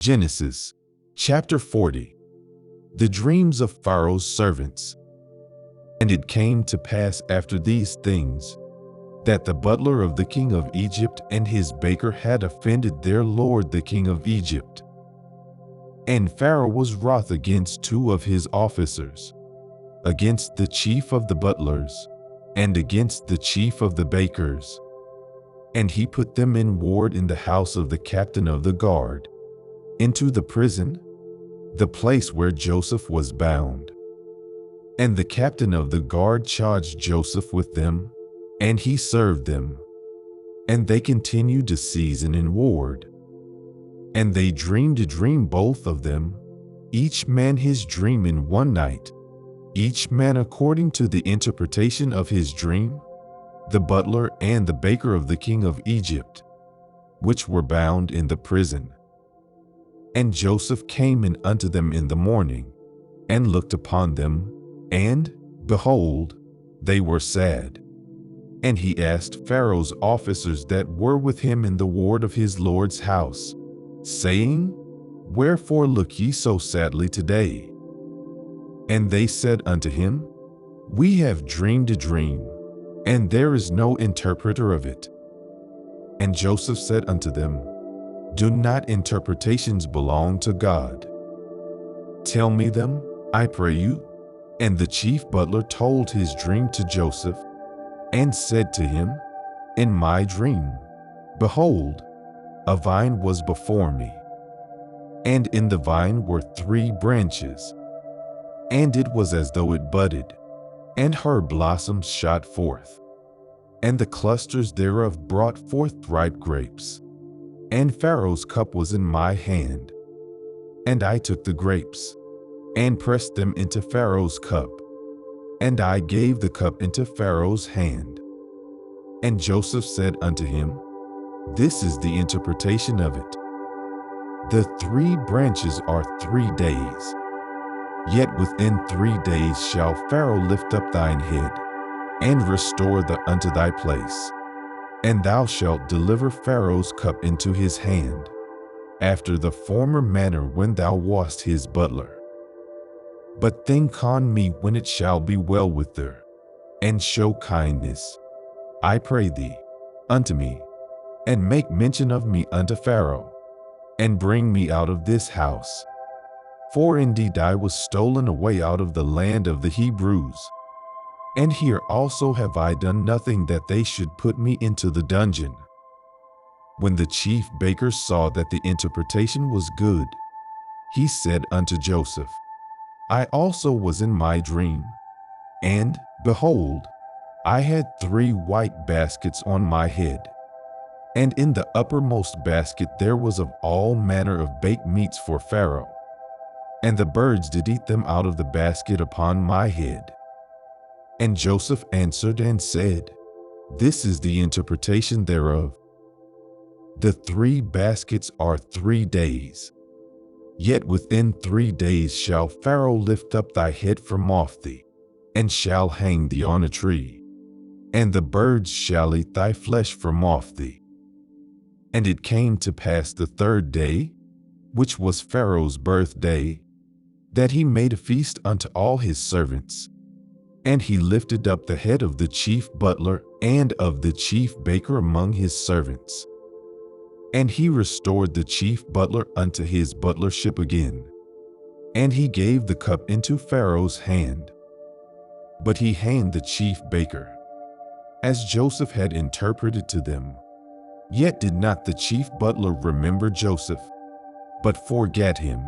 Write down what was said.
Genesis chapter 40. The dreams of Pharaoh's servants. And it came to pass after these things, that the butler of the king of Egypt and his baker had offended their lord the king of Egypt. And Pharaoh was wroth against two of his officers, against the chief of the butlers, and against the chief of the bakers. And he put them in ward in the house of the captain of the guard, into the prison, the place where Joseph was bound. And the captain of the guard charged Joseph with them, and he served them. And they continued to season in ward. And they dreamed a dream, both of them, each man his dream in one night, each man according to the interpretation of his dream, the butler and the baker of the king of Egypt, which were bound in the prison. And Joseph came in unto them in the morning, and looked upon them, and, behold, they were sad. And he asked Pharaoh's officers that were with him in the ward of his lord's house, saying, Wherefore look ye so sadly today? And they said unto him, We have dreamed a dream, and there is no interpreter of it. And Joseph said unto them, Do not interpretations belong to God? Tell me them, I pray you. And the chief butler told his dream to Joseph, and said to him, In my dream, behold, a vine was before me, and in the vine were 3 branches, and it was as though it budded, and her blossoms shot forth, and the clusters thereof brought forth ripe grapes. And Pharaoh's cup was in my hand, and I took the grapes, and pressed them into Pharaoh's cup, and I gave the cup into Pharaoh's hand. And Joseph said unto him, This is the interpretation of it. The 3 branches are 3 days. Yet within 3 days shall Pharaoh lift up thine head, and restore thee unto thy place. And thou shalt deliver Pharaoh's cup into his hand, after the former manner when thou wast his butler. But think on me when it shall be well with thee, and show kindness, I pray thee, unto me, and make mention of me unto Pharaoh, and bring me out of this house. For indeed I was stolen away out of the land of the Hebrews. And here also have I done nothing that they should put me into the dungeon. When the chief baker saw that the interpretation was good, he said unto Joseph, I also was in my dream, and, behold, I had 3 white baskets on my head, and in the uppermost basket there was of all manner of baked meats for Pharaoh, and the birds did eat them out of the basket upon my head. And Joseph answered and said, This is the interpretation thereof. The 3 baskets are 3 days. Yet within 3 days shall Pharaoh lift up thy head from off thee, and shall hang thee on a tree, and the birds shall eat thy flesh from off thee. And it came to pass the 3rd day, which was Pharaoh's birthday, that he made a feast unto all his servants. And he lifted up the head of the chief butler and of the chief baker among his servants. And he restored the chief butler unto his butlership again. And he gave the cup into Pharaoh's hand. But he hanged the chief baker, as Joseph had interpreted to them. Yet did not the chief butler remember Joseph, but forgat him.